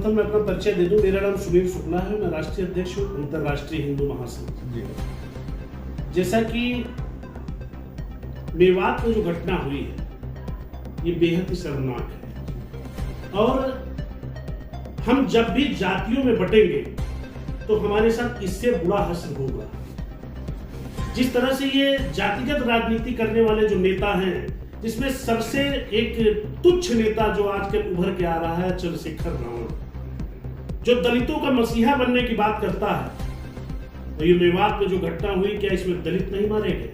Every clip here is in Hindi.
सर्वप्रथम मैं अपना परिचय दे दूं। मेरा नाम सुनील शुक्ला है, मैं राष्ट्रीय अध्यक्ष हूँ अंतर्राष्ट्रीय हिंदू महासंघ। जैसा कि मेवात में जो घटना हुई है ये बेहद ही शर्मनाक है, और हम जब भी जातियों में बटेंगे तो हमारे साथ इससे बुरा हश्र होगा। जिस तरह से ये जातिगत राजनीति करने वाले जो नेता हैं, जिसमें सबसे एक तुच्छ नेता जो आजकल उभर के आ रहा है चंद्रशेखर रावण, जो दलितों का मसीहा बनने की बात करता है। तो ये मेवात में जो घटना हुई, क्या इसमें दलित नहीं मारे गए,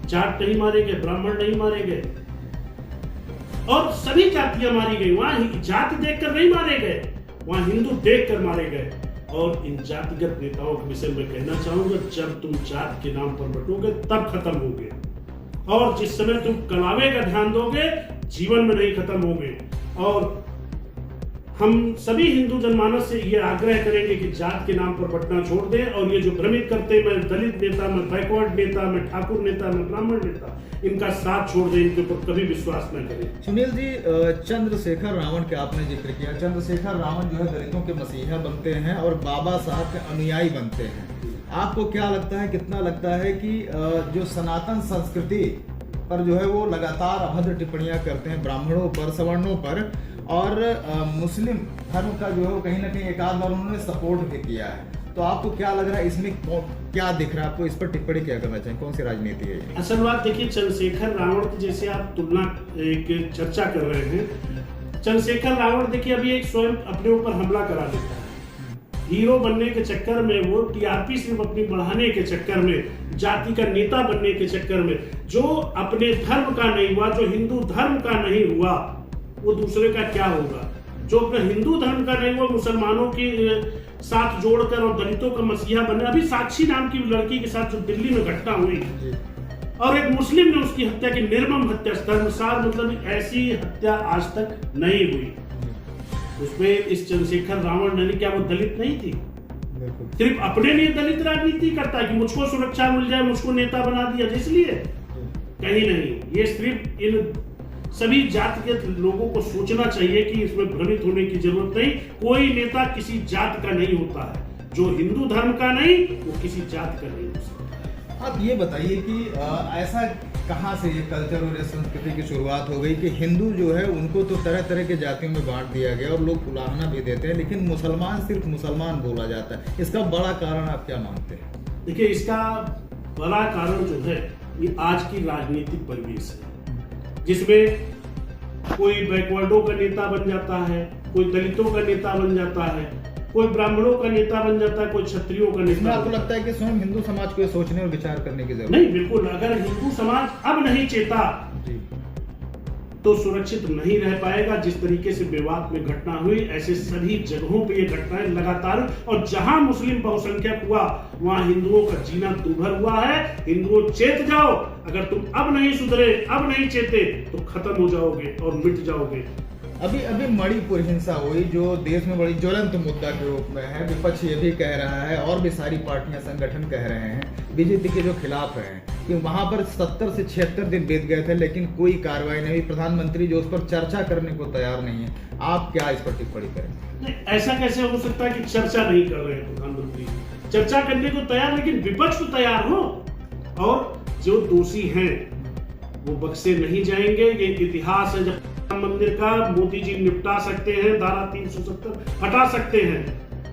जाट नहीं मारे गए, ब्राह्मण नहीं मारे गए, और सभी जातियां मारी गई। वहां जाति देखकर नहीं मारे गए, वहां हिंदू देखकर मारे गए। और इन जातिगत नेताओं के विषय में कहना चाहूंगा, जब तुम जात के नाम पर बटोगे तब खत्म होगे, और जिस समय तुम कलावे का ध्यान दोगे जीवन में नहीं खत्म होंगे। और हम सभी हिंदू जनमानस से ये आग्रह करेंगे कि जात के नाम पर बटना छोड़ दें, और ये जो भ्रमित करते मैं दलित नेता, मैं बैकवर्ड नेता, मैं ठाकुर नेता, मैं ब्राह्मण नेता, इनका साथ छोड़ दें, इनके ऊपर कभी विश्वास न करें। सुनील जी, चंद्रशेखर रावण के आपने जिक्र किया। चंद्रशेखर रावण जो है दलितों के मसीहा बनते हैं और बाबा साहब के अनुयायी बनते हैं। आपको क्या लगता है, कितना लगता है कि जो सनातन संस्कृति पर जो है वो लगातार अभद्र टिप्पणियां करते हैं ब्राह्मणों पर, सवर्णों पर, और मुस्लिम धर्म का जो है वो कहीं ना कहीं एक आध बार उन्होंने सपोर्ट भी किया है, तो आपको क्या लग रहा है इसमें क्या दिख रहा है आपको? इस पर टिप्पणी क्या करना चाहिए, कौन सी राजनीति है ये? असल बात देखिए, चंद्रशेखर रावण की जैसे आप तुलना एक चर्चा कर रहे हैं, चंद्रशेखर रावण देखिए अभी एक स्वयं अपने ऊपर हमला करा देता है। हीरो बनने के चक्कर में, वो टीआरपी सिर्फ अपनी बढ़ाने के चक्कर में, जाति का नेता बनने के चक्कर में, जो अपने धर्म का नहीं हुआ, जो हिंदू धर्म का नहीं हुआ, वो दूसरे का क्या होगा? जो अपने हिंदू धर्म का नहीं हुआ, मुसलमानों के साथ जोड़कर और दलितों का मसीहा बनना। अभी साक्षी नाम की लड़की के साथ जो दिल्ली में घटना हुई और एक मुस्लिम ने उसकी हत्या की, निर्मम हत्या, धर्मसार, मतलब ऐसी हत्या आज तक नहीं हुई। उसमें इस चंद्रशेखर रावण ने, क्या वो दलित नहीं थी? सिर्फ अपने लिए दलित राजनीति करता है कि मुझको सुरक्षा मिल जाए, मुझको नेता बना दिया, इसलिए कहीं नहीं। ये सिर्फ इन सभी जातिगत लोगों को सोचना चाहिए कि इसमें भ्रमित होने की जरूरत नहीं। कोई नेता किसी जात का नहीं होता है, जो हिंदू धर्म का नहीं वो किसी जात का नहीं हो सकता। आप ये बताइए कि ऐसा कहाँ से ये कल्चर और संस्कृति की शुरुआत हो गई कि हिंदू जो है उनको तो तरह तरह के जातियों में बांट दिया गया और लोग उलाहना भी देते हैं, लेकिन मुसलमान सिर्फ मुसलमान बोला जाता है। इसका बड़ा कारण आप क्या मानते हैं? देखिए, इसका बड़ा कारण जो है ये आज की राजनीतिक परिवेश है, जिसमें कोई बैकवर्डों का नेता बन जाता है, कोई दलितों का नेता बन जाता है, कोई ब्राह्मणों का नेता बन जाता है, कोई क्षत्रियों का नेता। आपको लगता है कि स्वयं हिंदू समाज को सोचने और विचार करने की जरूरत नहीं? बिल्कुल। अगर हिंदू समाज अब नहीं चेता तो सुरक्षित नहीं रह पाएगा। जिस तरीके से मेवात में घटना हुई, ऐसे सभी जगहों पे ये घटनाएं लगातार, और जहां मुस्लिम बहुसंख्यक हुआ वहां हिंदुओं का जीना दूभर हुआ है। हिंदुओं, चेत जाओ, अगर तुम अब नहीं सुधरे, अब नहीं चेते तो खत्म हो जाओगे और मिट जाओगे। अभी मणिपुर हिंसा हुई जो देश में बड़ी ज्वलंत मुद्दा के रूप में है। विपक्ष ये भी कह रहा है और भी सारी पार्टियां, संगठन कह रहे हैं बीजेपी के जो खिलाफ हैं कि वहां पर 70 से 76 दिन बीत गए थे लेकिन कोई कार्रवाई नहीं हुई। प्रधानमंत्री जो उस पर चर्चा करने को तैयार नहीं है। आप क्या इस पर टिप्पणी करेंगे? ऐसा कैसे हो सकता है कि चर्चा नहीं कर रहे हैं प्रधानमंत्री? चर्चा करने को तैयार, लेकिन विपक्ष तो तैयार हो, और जो दोषी हैं वो बख्शे नहीं जाएंगे। ये इतिहास है, जब मंदिर का मोदी जी निपटा सकते हैं, धारा 370 हटा सकते हैं,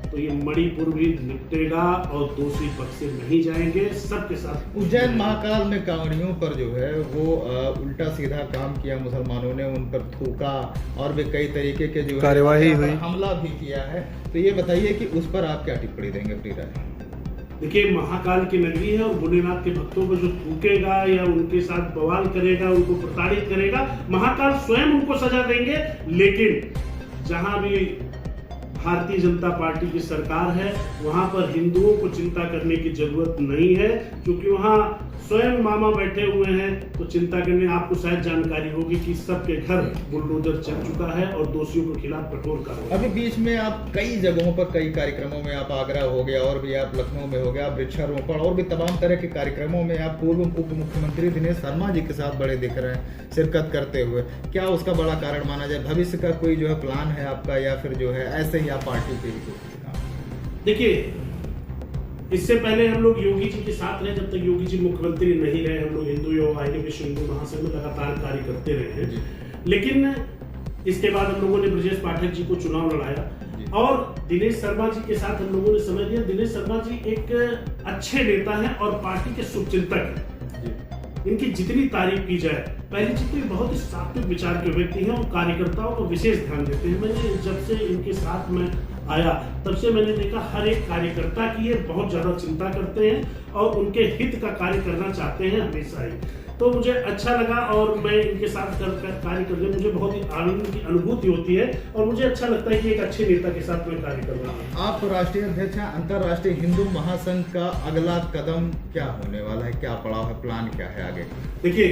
तो ये मणिपुर भी निपटेगा और दोषी बख्शे नहीं जाएंगे सबके साथ। उज्जैन महाकाल में कांवड़ियों पर जो है वो उल्टा सीधा काम किया, मुसलमानों ने उन पर थूका और भी कई तरीके के जो कार्यवाही हुई, हमला भी किया है। तो ये बताइए कि उस पर आप क्या टिप्पणी देंगे अपनी राय? देखिए, महाकाल की नगरी है और भोलेनाथ के भक्तों को जो थूकेगा या उनके साथ बवाल करेगा, उनको प्रताड़ित करेगा, महाकाल स्वयं उनको सजा देंगे। लेकिन जहां भी भारतीय जनता पार्टी की सरकार है वहां पर हिंदुओं को चिंता करने की जरूरत नहीं है, क्योंकि वहां स्वयं मामा बैठे हुए हैं, तो चिंता करने आपको शायद जानकारी होगी कि सबके घर बुलडोजर चल चुका है और दोषियों के खिलाफ कठोर कार्रवाई। अभी बीच में आप कई जगहों पर कई कार्यक्रमों में आप आगरा हो गया और भी आप लखनऊ में हो गया, आप वृक्षारोपण और भी तमाम तरह के कार्यक्रमों में आप पूर्व उप मुख्यमंत्री दिनेश शर्मा जी के साथ बड़े दिख रहे हैं शिरकत करते हुए। क्या उसका बड़ा कारण माना जाए? भविष्य का कोई जो है प्लान है आपका, या फिर जो है ऐसे ही आप पार्टी के लिए? देखिए, इससे पहले हम लोग योगी जी के साथ रहे, जब तक योगी जी मुख्यमंत्री नहीं रहे। हम लोग हिंदू योग आईनी विश्व हिंदू महासंघ में लगातार कार्य करते रहे हैं। लेकिन इसके बाद हम लोगों ने ब्रजेश पाठक जी को चुनाव लड़ाया और दिनेश शर्मा जी के साथ हम लोगों ने समझ लिया दिनेश शर्मा जी एक अच्छे नेता हैं और पार्टी के शुभचिंतक हैं। इनकी जितनी तारीफ की जाए, पहली चीज तो बहुत ही सात्विक विचार के व्यक्ति हैं और कार्यकर्ताओं को विशेष ध्यान देते हैं। मैंने जब से इनके साथ में आया तब से मैंने देखा हर एक कार्यकर्ता की ये बहुत ज्यादा चिंता करते हैं और उनके हित का कार्य करना चाहते हैं हमेशा ही। तो मुझे अच्छा लगा और मैं इनके साथ कार्य करके मुझे बहुत ही आनंद की अनुभूति होती है और मुझे अच्छा लगता है कि एक अच्छे नेता के साथ मैं कार्य कर रहा हूँ। आप राष्ट्रीय अध्यक्ष हैं, अंतर्राष्ट्रीय हिंदू महासंघ का अगला कदम क्या होने वाला है? क्या पड़ाव है, प्लान क्या है आगे? देखिए,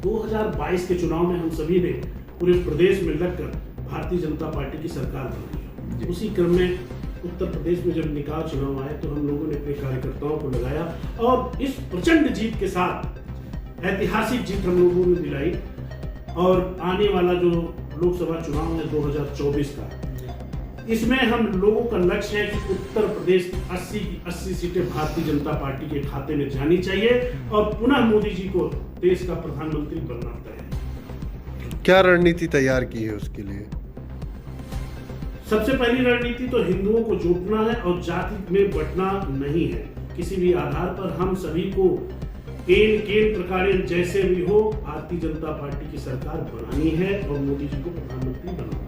2022 के चुनाव में हम सभी ने पूरे प्रदेश में लगकर भारतीय जनता पार्टी की सरकार बनाई। उसी क्रम में उत्तर प्रदेश में जब निकाय चुनाव आए तो हम लोगों ने अपने कार्यकर्ताओं को लगाया और इस प्रचंड जीत के साथ ऐतिहासिक जीत हम लोगों ने दिलाई। और आने वाला जो लोकसभा चुनाव है 2024 का, इसमें हम लोगों का लक्ष्य है कि उत्तर प्रदेश 80 की 80 सीटें भारतीय जनता पार्टी के खाते में जानी चाहिए और पुनः मोदी जी को देश का प्रधानमंत्री बनना तय है। क्या रणनीति तैयार की है उसके लिए? सबसे पहली रणनीति तो हिंदुओं को जोड़ना है और जाति में बंटना नहीं है। किसी भी आधार पर हम सभी को एन केन प्रकार जैसे भी हो भारतीय जनता पार्टी की सरकार बनानी है और मोदी जी को प्रधानमंत्री बनाना है।